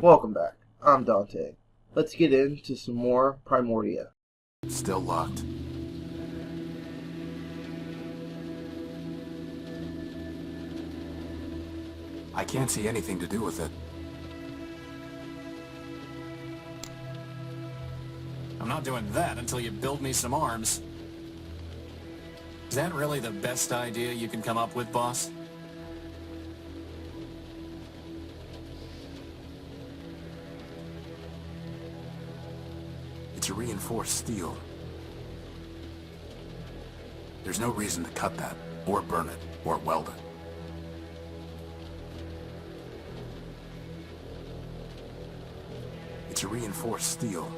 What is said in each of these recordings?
Welcome back. I'm Dante. Let's get into some more Primordia. Still locked. I can't see anything to do with it. I'm not doing that until you build me some arms. Is that really the best idea you can come up with, boss? It's a reinforced steel. There's no reason to cut that, or burn it, or weld it. It's a reinforced steel.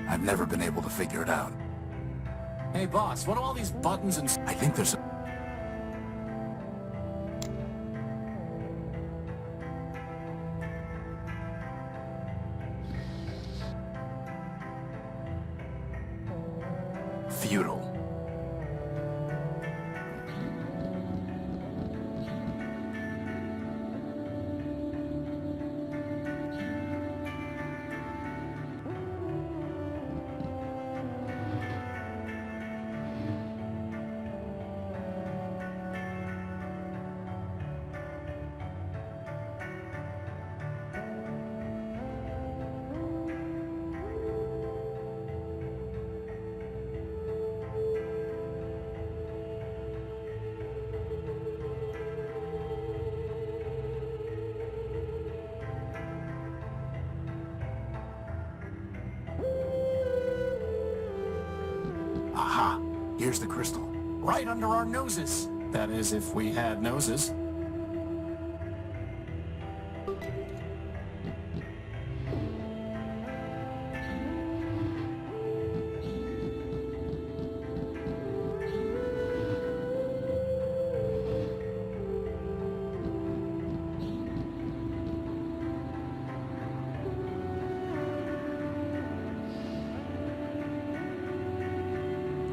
I've never been able to figure it out. Hey, boss, what do all these buttons and... I think there's futile. Aha! Here's the crystal. Right under our noses. That is, if we had noses.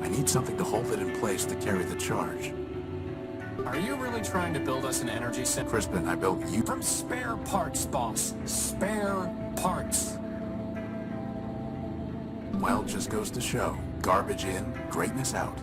I need something to hold it in place to carry the charge. Are you really trying to build us an energy center? Crispin, I built you... From spare parts, boss. Spare parts. Well, just goes to show. Garbage in, greatness out.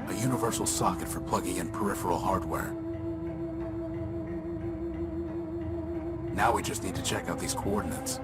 A universal socket for plugging in peripheral hardware. Now we just need to check out these coordinates.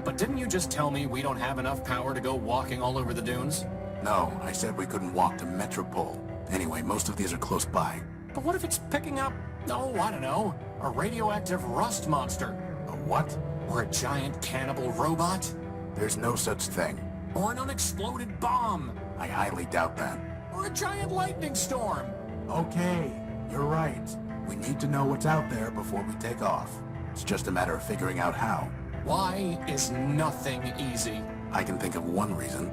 But didn't you just tell me we don't have enough power to go walking all over the dunes? No, I said we couldn't walk to Metropole. Anyway, most of these are close by. But what if it's picking up, oh, I don't know, a radioactive rust monster? A what? Or a giant cannibal robot? There's no such thing. Or an unexploded bomb? I highly doubt that. Or a giant lightning storm? Okay, you're right. We need to know what's out there before we take off. It's just a matter of figuring out how. Why is nothing easy? I can think of one reason.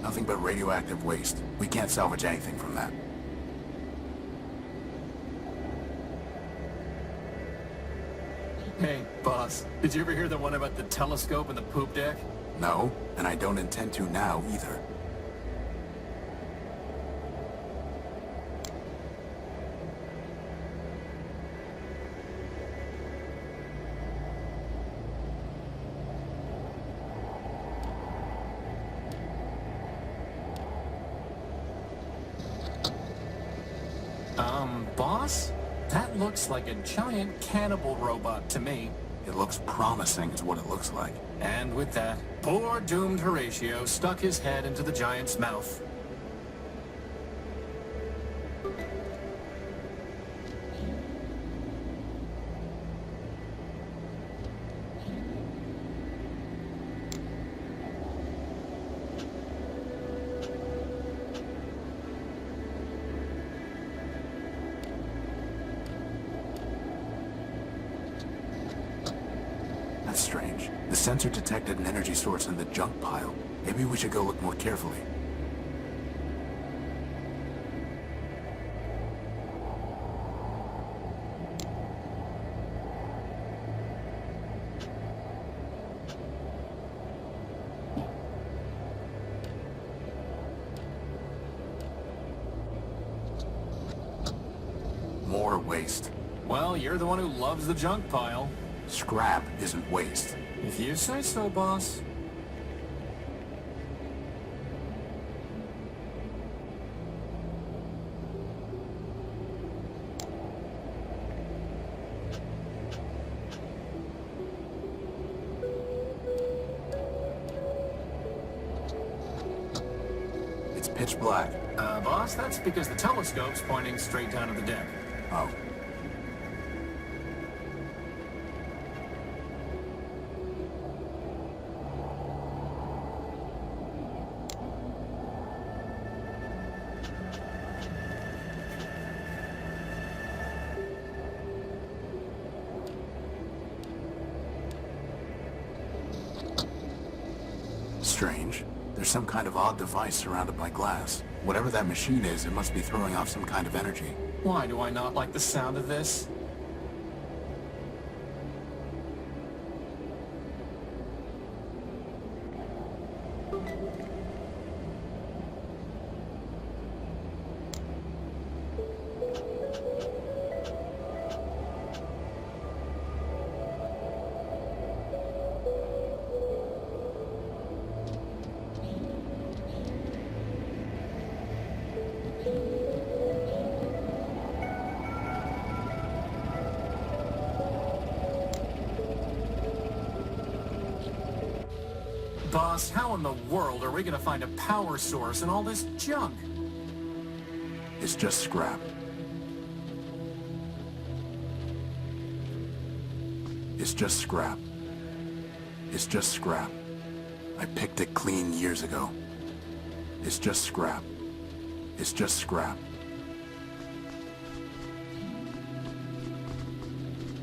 Nothing but radioactive waste. We can't salvage anything from that. Hey, boss, did you ever hear the one about the telescope and the poop deck? No, and I don't intend to now either. Boss? That looks like a giant cannibal robot to me. It looks promising is what it looks like. And with that, poor doomed Horatio stuck his head into the giant's mouth. That's strange. The sensor detected an energy source in the junk pile. Maybe we should go look more carefully. More waste. Well, you're the one who loves the junk pile. Scrap isn't waste. If you say so, boss. It's pitch black. Boss, that's because the telescope's pointing straight down at the deck. Oh. Strange. There's some kind of odd device surrounded by glass. Whatever that machine is, it must be throwing off some kind of energy. Why do I not like the sound of this? Boss, how in the world are we gonna find a power source in all this junk? It's just scrap. It's just scrap. It's just scrap. I picked it clean years ago. It's just scrap. It's just scrap.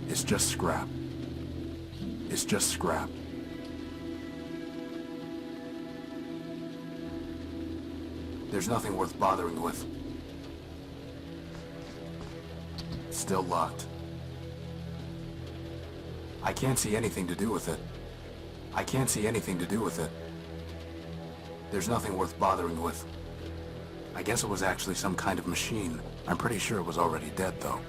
It's just scrap. It's just scrap. There's nothing worth bothering with. Still locked. I can't see anything to do with it. I can't see anything to do with it. There's nothing worth bothering with. I guess it was actually some kind of machine. I'm pretty sure it was already dead, though.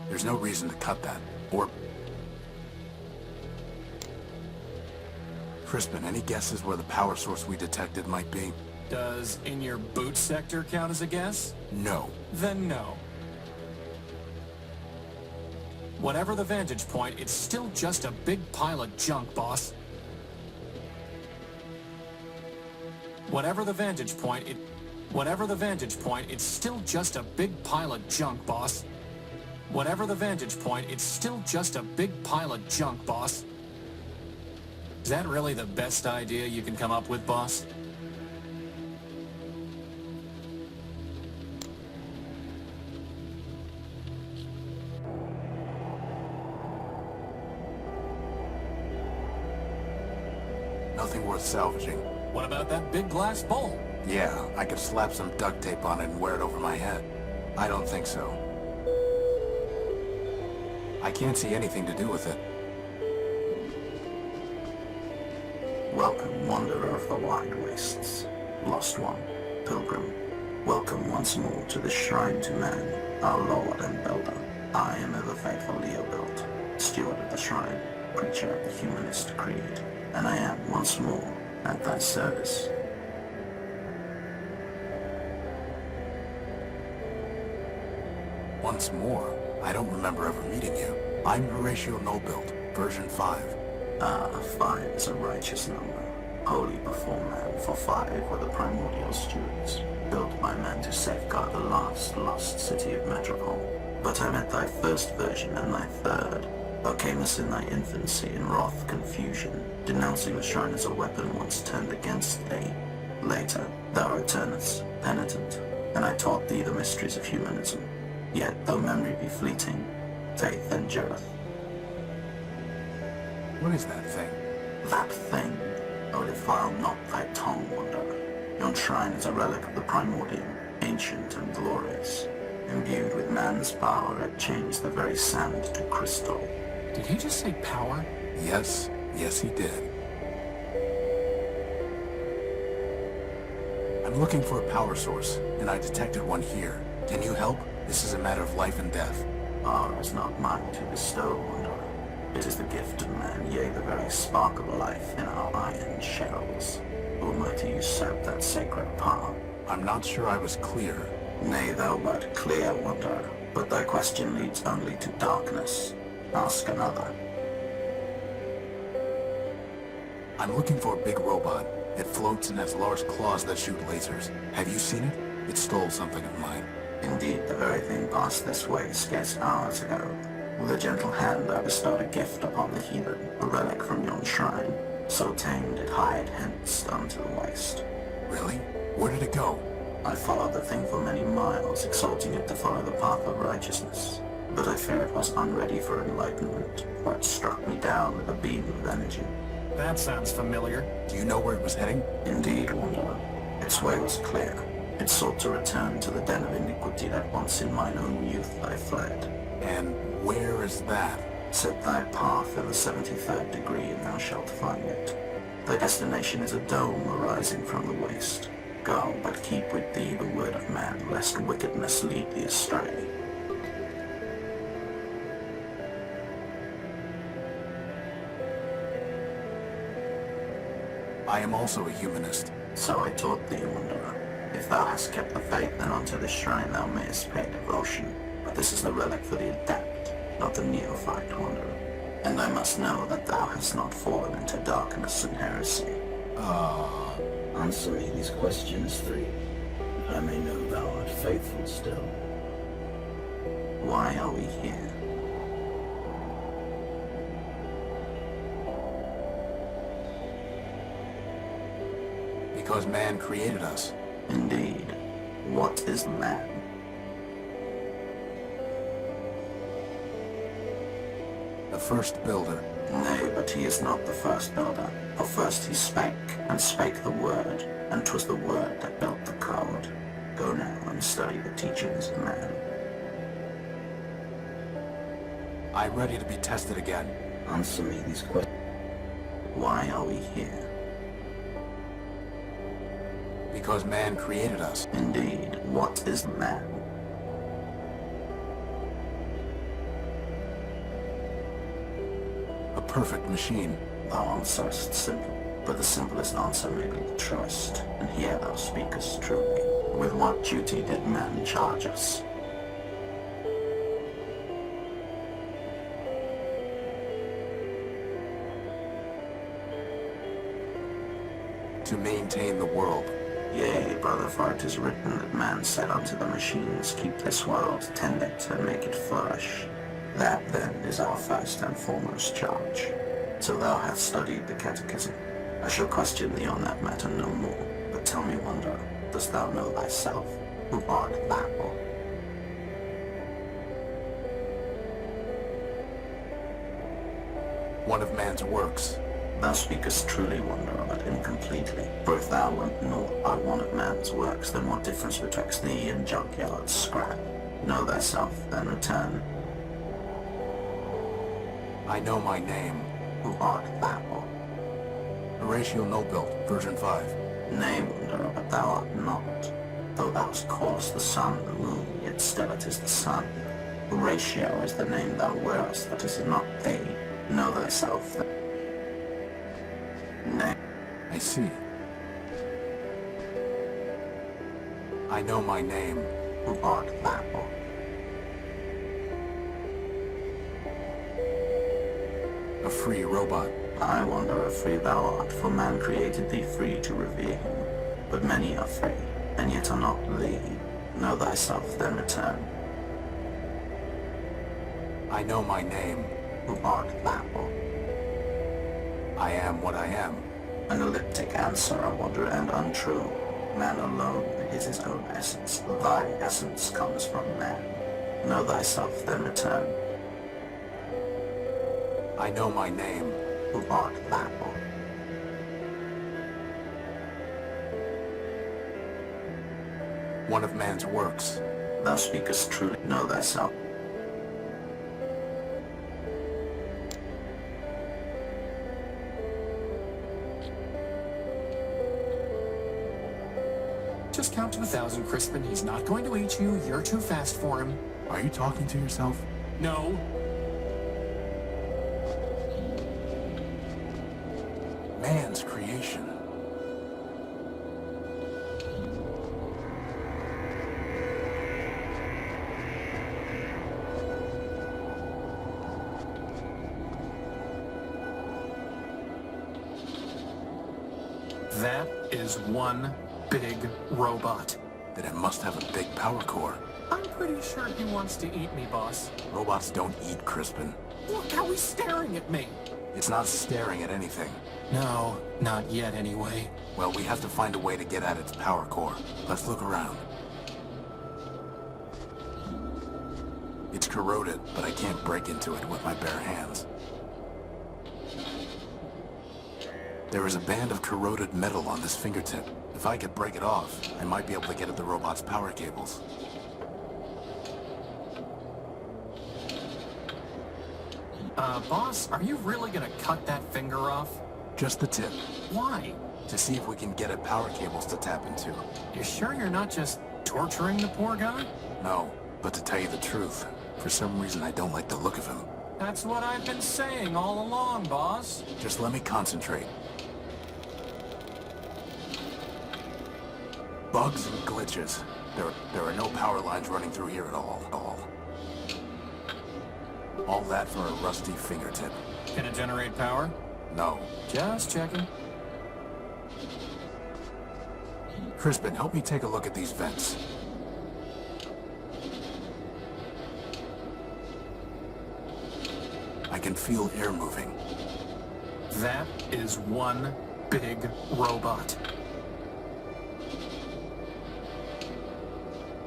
There's no reason to cut that, or... Crispin, any guesses where the power source we detected might be? Does in your boot sector count as a guess? No. Then no. Whatever the vantage point, it's still just a big pile of junk, boss. Whatever the vantage point, it's still just a big pile of junk, boss. Whatever the vantage point, it's still just a big pile of junk, boss. Is that really the best idea you can come up with, boss? Nothing worth salvaging. What about that big glass bowl? Yeah, I could slap some duct tape on it and wear it over my head. I don't think so. I can't see anything to do with it. Welcome, wanderer of the wide wastes. Lost one, pilgrim. Welcome once more to the shrine to man, our lord and builder. I am ever faithful Leobild, steward of the shrine, preacher of the humanist creed, and I am once more at thy service. Once more? I don't remember ever meeting you. I'm Horatio Nobuild, version 5. 5 is a righteous number, holy before man, for 5 were the primordial stewards, built by man to safeguard the last lost city of Metropole. But I met thy first version and thy third. Thou camest in thy infancy in wrath confusion, denouncing the shrine as a weapon once turned against thee. Later, thou returnest, penitent, and I taught thee the mysteries of humanism. Yet, though memory be fleeting, faith endureth. What is that thing? That thing, O defile not thy tongue, wanderer. Yon shrine is a relic of the primordium, ancient and glorious. Imbued with man's power, it changed the very sand to crystal. Did he just say power? Yes, yes he did. I'm looking for a power source, and I detected one here. Can you help? This is a matter of life and death. Power is not mine to bestow, wanderer. It is the gift of man, yea, the very spark of life in our iron shells. Who am I to usurp that sacred power? I'm not sure I was clear. Nay, thou wert clear, wanderer, but thy question leads only to darkness. Ask another. I'm looking for a big robot. It floats and has large claws that shoot lasers. Have you seen it? It stole something of mine. Indeed, the very thing passed this way scarce hours ago. With a gentle hand I bestowed a gift upon the heathen, a relic from yon shrine. So tamed it hied hence unto the waste. Really? Where did it go? I followed the thing for many miles, exalting it to follow the path of righteousness. But I fear it was unready for enlightenment, for it struck me down with a beam of energy. That sounds familiar. Do you know where it was heading? Indeed, wanderer. Its way was clear. It sought to return to the den of iniquity that once in mine own youth I fled. And where is that? Set thy path in the 73rd degree and thou shalt find it. Thy destination is a dome arising from the waste. Go, but keep with thee the word of man, lest wickedness lead thee astray. I am also a humanist. So I taught thee, wanderer. If thou hast kept the faith, then unto this shrine thou mayest pay devotion. But this is the relic for the adept, not the neophyte, wanderer. And I must know that thou hast not fallen into darkness and heresy. Answer me these questions 3. I may know thou art faithful still. Why are we here? Because man created us. Indeed. What is man? The first builder. Nay, but he is not the first builder. For first he spake, and spake the word, and 'twas the word that built the code. Go now and study the teachings of man. I'm ready to be tested again. Answer me these questions. Why are we here? Because man created us. Indeed, what is man? A perfect machine. Thou answerest simple, but the simplest answer may be the truest, and here thou speakest truly. With what duty did man charge us? To maintain the world. Yea, brother, for it is written that man said unto the machines, keep this world, tend it, and make it flourish. That, then, is our first and foremost charge. Till thou hast studied the catechism, I shall question thee on that matter no more. But tell me, wanderer, dost thou know thyself? Who art thou? One of man's works. Thou speakest truly, wanderer, but incompletely. For if thou art one of man's works, then what difference betwixt thee and junkyard scrap? Know thyself, then return. I know my name. Who art thou? Horatio Noble, version 5. Nay, wanderer, but thou art not. Though thou callest the sun the moon, yet still it is the sun. Horatio is the name thou wearest, but is it not thee? Know thyself, then. Nay. I see. I know my name. Who art thou? A free robot. I wonder if free thou art, for man created thee free to revere him. But many are free, and yet are not thee. Know thyself, then return. I know my name. Who art thou? I am what I am. An elliptic answer, I wonder, and untrue. Man alone is his own essence. Thy essence comes from man. Know thyself, then return. I know my name. Who art thou? One of man's works. Thou speakest truly. Know thyself. Just count to 1,000, Crispin. He's not going to eat you. You're too fast for him. Are you talking to yourself? No. Man's creation. That is one big robot. Then it must have a big power core. I'm pretty sure he wants to eat me, boss. Robots don't eat, Crispin. Look how he's staring at me. It's not staring at anything. No, not yet anyway. Well, we have to find a way to get at its power core. Let's look around. It's corroded, but I can't break into it with my bare hands. There is a band of corroded metal on this fingertip. If I could break it off, I might be able to get at the robot's power cables. Boss, are you really gonna cut that finger off? Just the tip, Why? to see if we can get at power cables to tap into. You sure you're not just torturing the poor guy? No, but to tell you the truth, for some reason I don't like the look of him. That's what I've been saying all along, boss. Just let me concentrate. Bugs and glitches. There are no power lines running through here at all. All that for a rusty fingertip. Can it generate power? No. Just checking. Crispin, help me take a look at these vents. I can feel air moving. That is one big robot.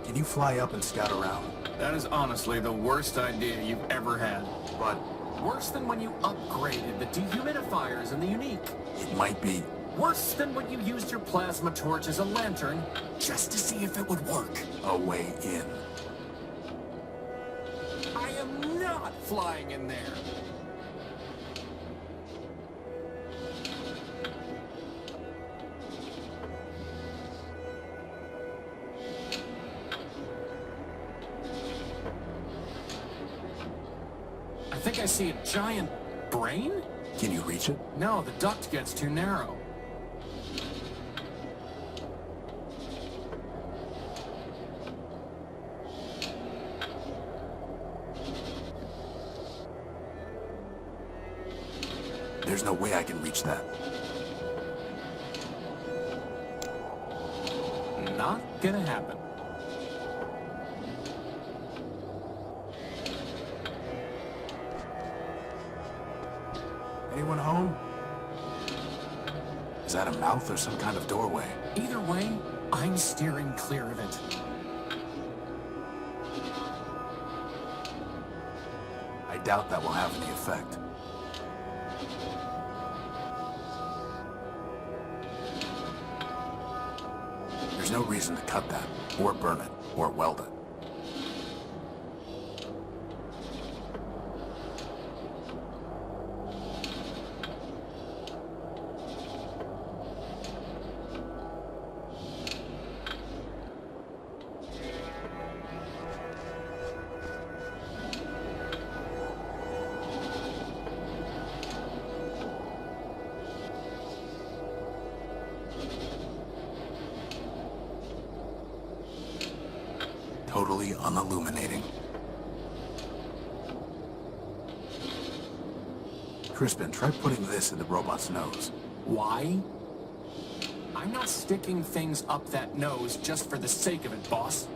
Can you fly up and scout around? That is honestly the worst idea you've ever had. But Worse than when you upgraded the dehumidifiers and the unique. it might be... Worse than when you used your plasma torch as a lantern just to see if it would work. A way in. I am not flying in there. I think I see a giant brain? Can you reach it? No, the duct gets too narrow. There's no way I can reach that. Not gonna happen. Anyone home? Is that a mouth or some kind of doorway? Either way, I'm steering clear of it. I doubt that will have any effect. There's no reason to cut that, or burn it, or weld it. Totally unilluminating. Crispin, try putting this in the robot's nose. Why? I'm not sticking things up that nose just for the sake of it, boss.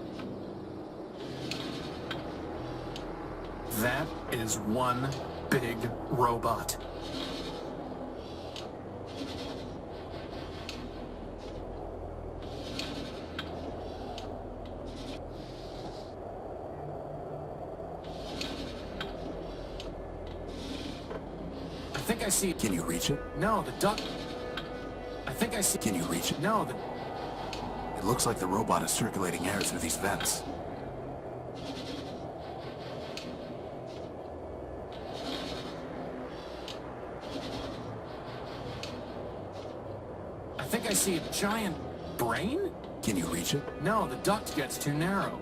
That is one big robot. I think I see... Can you reach it? No, the duct... I think I see... Can you reach it? No, the... It looks like the robot is circulating air through these vents. I think I see a giant brain? Can you reach it? No, the duct gets too narrow.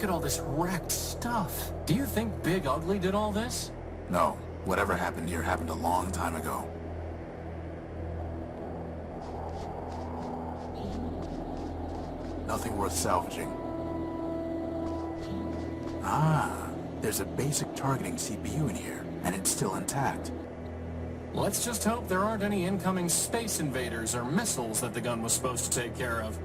at all this wrecked stuff. Do you think Big Ugly did all this? No. Whatever happened here happened a long time ago. Nothing worth salvaging. Ah, there's a basic targeting CPU in here, and it's still intact. Let's just hope there aren't any incoming space invaders or missiles that the gun was supposed to take care of.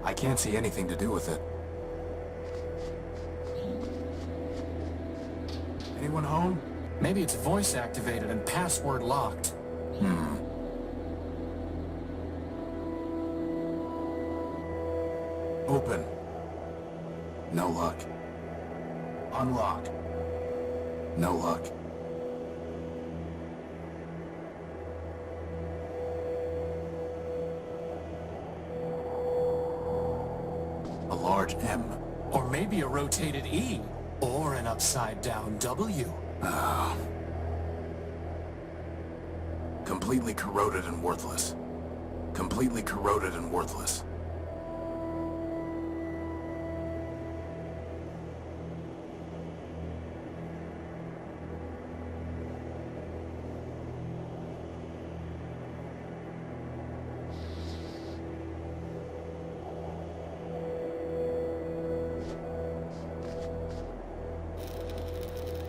I can't see anything to do with it. Anyone home? Maybe it's voice activated and password locked. Open. No luck. Unlock. No luck. A large M. Or maybe a rotated E. Or an upside down W. Completely corroded and worthless. Completely corroded and worthless.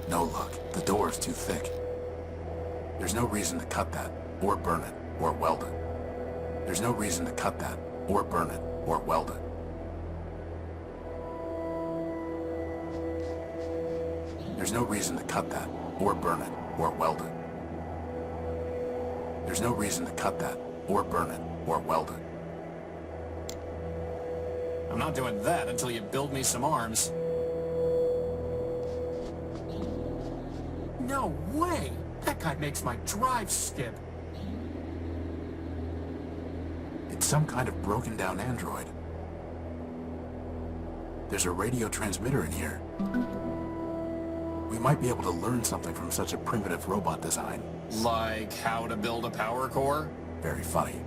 No luck. The door is too thick. There's no reason to cut that, or burn it, or weld it. There's no reason to cut that, or burn it, or weld it. There's no reason to cut that, or burn it, or weld it. There's no reason to cut that, or burn it, or weld it. I'm not doing that until you build me some arms. No way! That guy makes my drive skip. It's some kind of broken down android. There's a radio transmitter in here. We might be able to learn something from such a primitive robot design. Like how to build a power core? Very funny.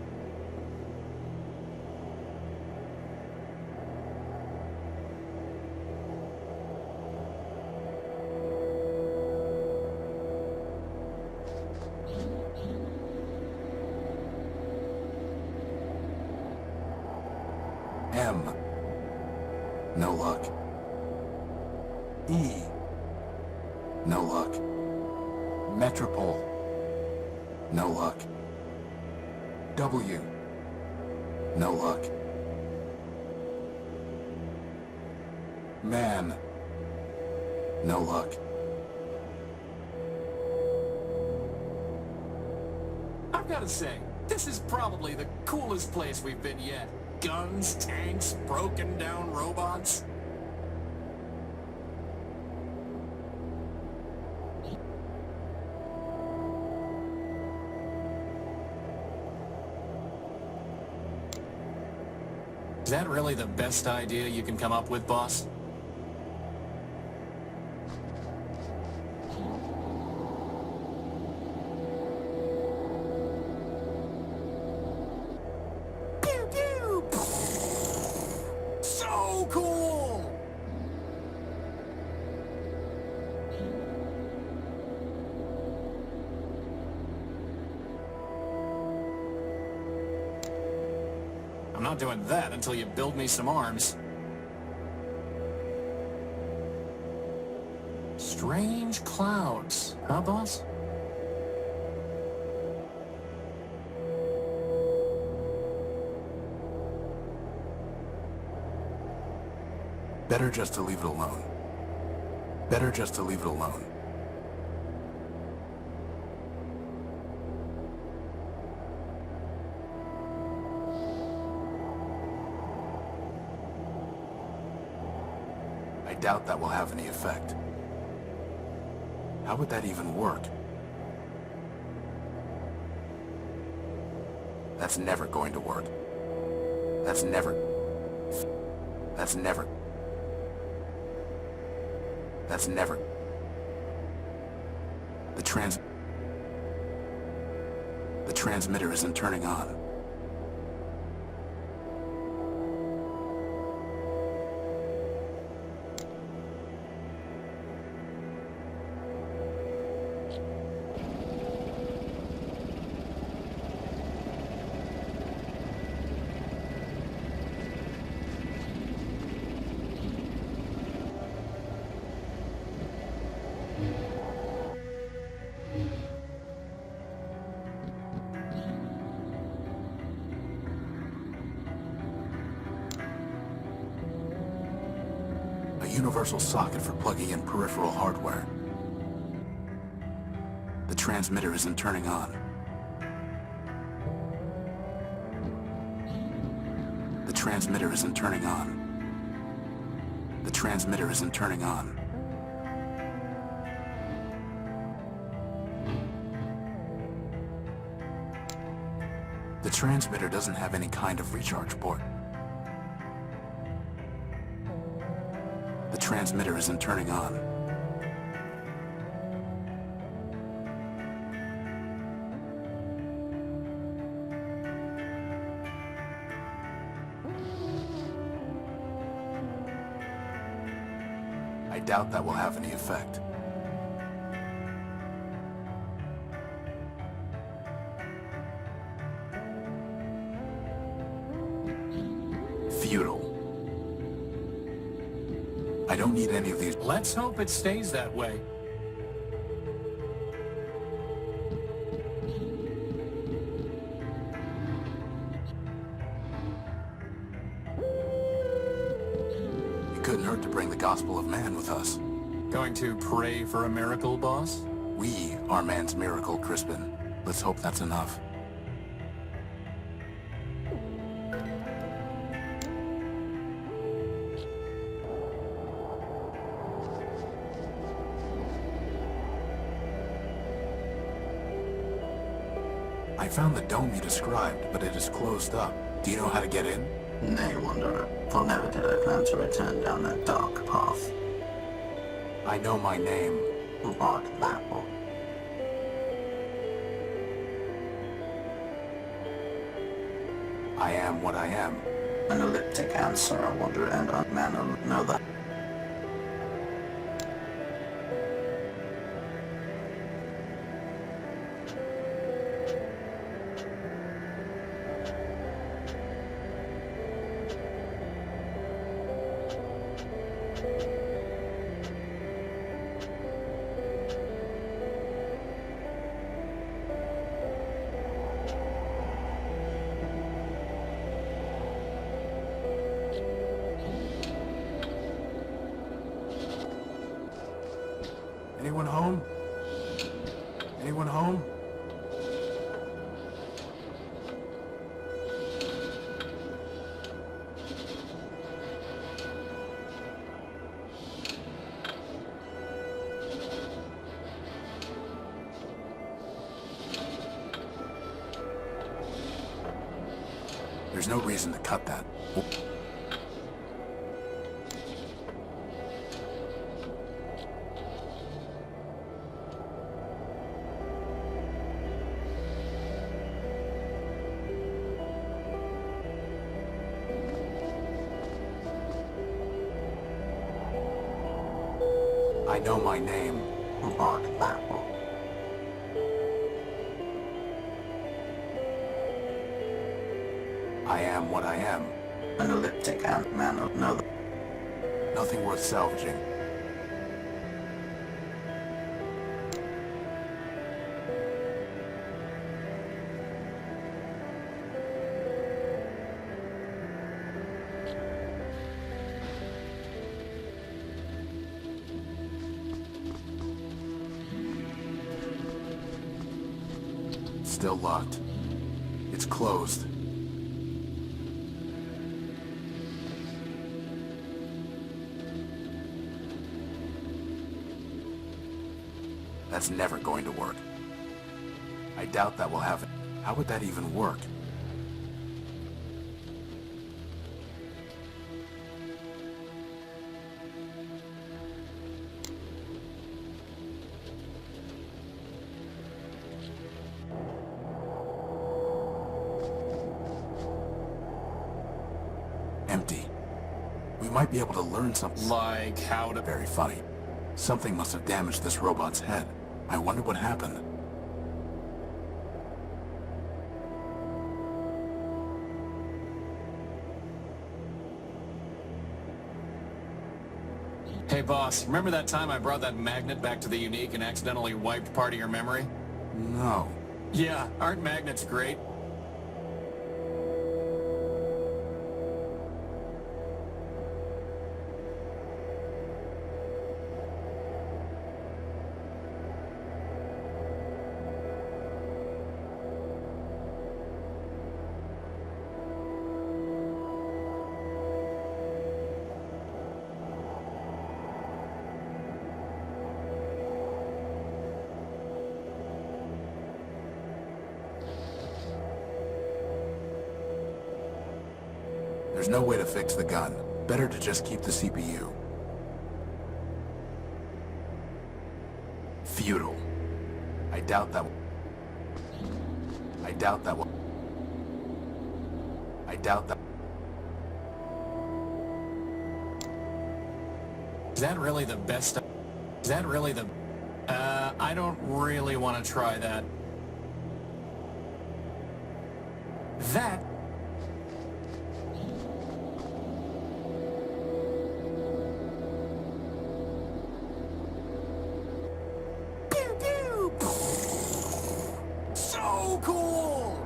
M. No luck. E. No luck. Metropole. No luck. W. No luck. Man. No luck. I've gotta say, this is probably the coolest place we've been yet. Guns, tanks, broken down robots. Is that really the best idea you can come up with, boss? Pew, pew! So cool! I'm not doing that until you build me some arms. Strange clouds, huh, boss? Better just to leave it alone. Better just to leave it alone. I doubt that will have any effect. How would that even work? That's never going to work. That's never... That's never... That's never... The transmitter isn't turning on. universal socket for plugging in peripheral hardware. The transmitter isn't turning on. The transmitter isn't turning on. The transmitter isn't turning on. The transmitter doesn't have any kind of recharge port. The transmitter isn't turning on. I doubt that will have any effect. Futile. I don't need any of these. Let's hope it stays that way. It couldn't hurt to bring the gospel of man with us. Going to pray for a miracle, boss? We are man's miracle, Crispin. Let's hope that's enough. I found the dome you described, but it is closed up. Do you know how to get in? Nay, wanderer, for never did I plan to return down that dark path. I know my name. Who art thou? I am what I am. An elliptic answer, I wonder, and unman know that. Anyone home? Anyone home? There's no reason to cut that. I know my name. Who art thou? I am what I am. An elliptic man know that. Nothing worth salvaging. Still locked. It's closed. That's never going to work. I doubt that will happen. How would that even work? Empty. We might be able to learn something. Like how to... Very funny. Something must have damaged this robot's head. I wonder what happened. Hey boss, remember that time I brought that magnet back to the Unique and accidentally wiped part of your memory? No. Yeah, aren't magnets great? There's no way to fix the gun. Better to just keep the CPU. Futile. I doubt that will... Is that really the best? Is that really the... I don't really want to try that. That... Pew, pew. So cool!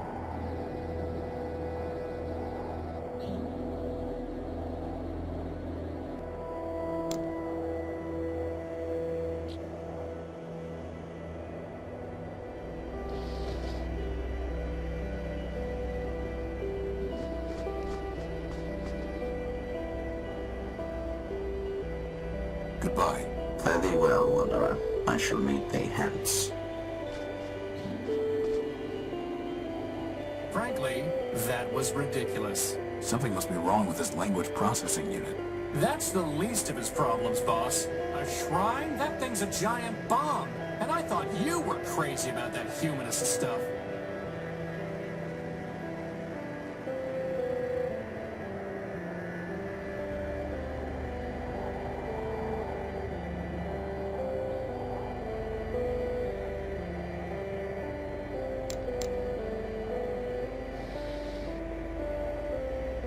Goodbye. Fare thee well, wanderer. I shall meet thee hence. Frankly, that was ridiculous. Something must be wrong with his language processing unit. That's the least of his problems, boss. A shrine? That thing's a giant bomb. And I thought you were crazy about that humanist stuff.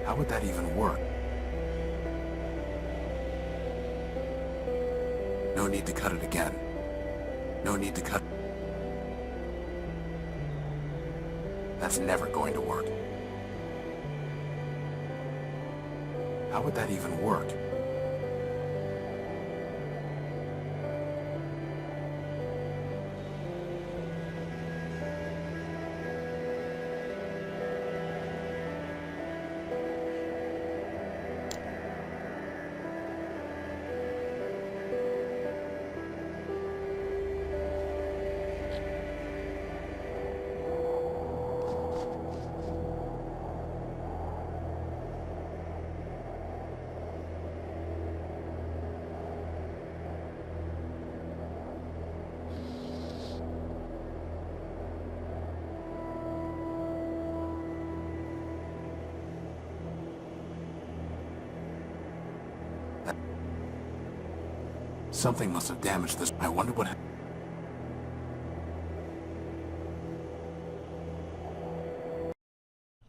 How would that even work? No need to cut it again. No need to cut... That's never going to work. How would that even work? Something must have damaged this. I wonder what happened.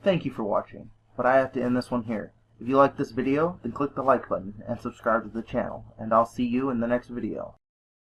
Thank you for watching, but I have to end this one here. If you like this video, then click the like button and subscribe to the channel, and I'll see you in the next video.